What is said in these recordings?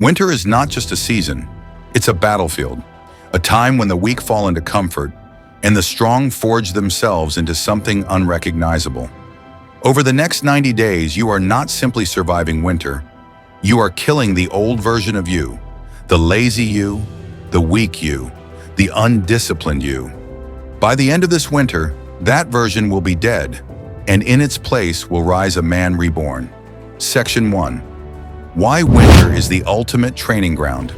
Winter is not just a season, it's a battlefield, a time when the weak fall into comfort and the strong forge themselves into something unrecognizable. Over the next 90 days, you are not simply surviving winter, you are killing the old version of you, the lazy you, the weak you, the undisciplined you. By the end of this winter, that version will be dead, and in its place will rise a man reborn. Section 1. Why winter is the ultimate training ground.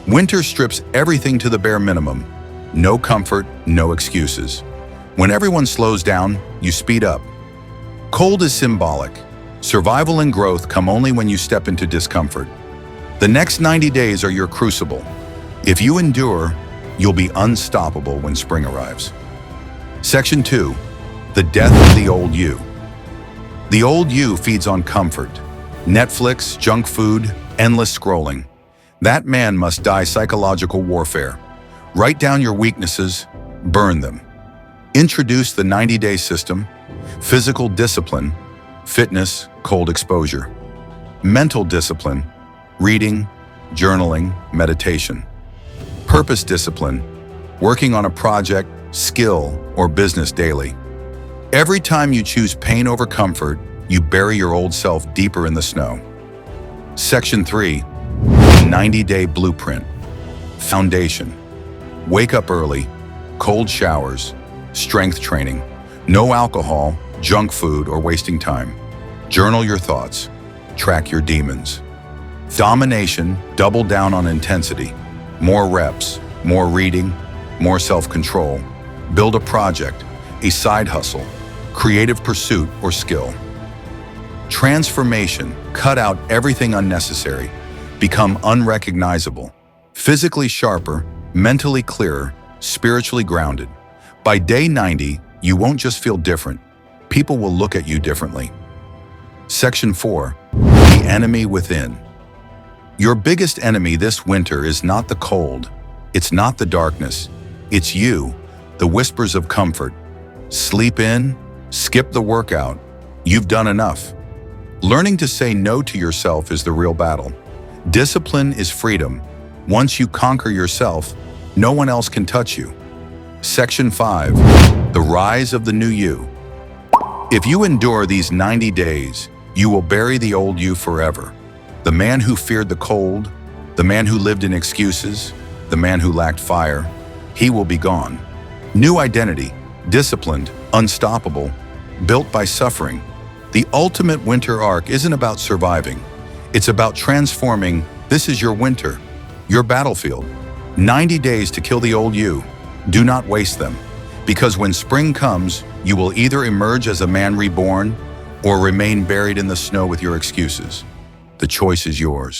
Winter strips everything to the bare minimum. No comfort, no excuses. When everyone slows down, you speed up. Cold is symbolic. Survival and growth come only when you step into discomfort. The next 90 days are your crucible. If you endure, you'll be unstoppable when spring arrives. Section 2. The death of the old you. The old you feeds on comfort. Netflix, junk food, endless scrolling. That man must die psychological warfare. Write down your weaknesses, burn them. Introduce the 90-day system, physical discipline, fitness, cold exposure. Mental discipline, reading, journaling, meditation. Purpose discipline, working on a project, skill, or business daily. Every time you choose pain over comfort, you bury your old self deeper in the snow. Section 3. 90-day blueprint. Foundation. Wake up early, cold showers, strength training, no alcohol, junk food, or wasting time. Journal your thoughts, track your demons. Domination, double down on intensity. More reps, more reading, more self-control. Build a project, a side hustle, creative pursuit, or skill. Transformation, cut out everything unnecessary. Become unrecognizable, physically sharper, mentally clearer, spiritually grounded. By day 90, you won't just feel different. People will look at you differently. Section 4. The enemy within. Your biggest enemy this winter is not the cold. It's not the darkness. It's you, the whispers of comfort. Sleep in, skip the workout. You've done enough. Learning to say no to yourself is the real battle. Discipline is freedom. Once you conquer yourself, no one else can touch you. Section 5. The rise of the new you. If you endure these 90 days, you will bury the old you forever. The man who feared the cold, the man who lived in excuses, the man who lacked fire, he will be gone. New identity, disciplined, unstoppable, built by suffering. The ultimate winter arc isn't about surviving. It's about transforming. This is your winter, your battlefield. 90 days to kill the old you. Do not waste them. Because when spring comes, you will either emerge as a man reborn or remain buried in the snow with your excuses. The choice is yours.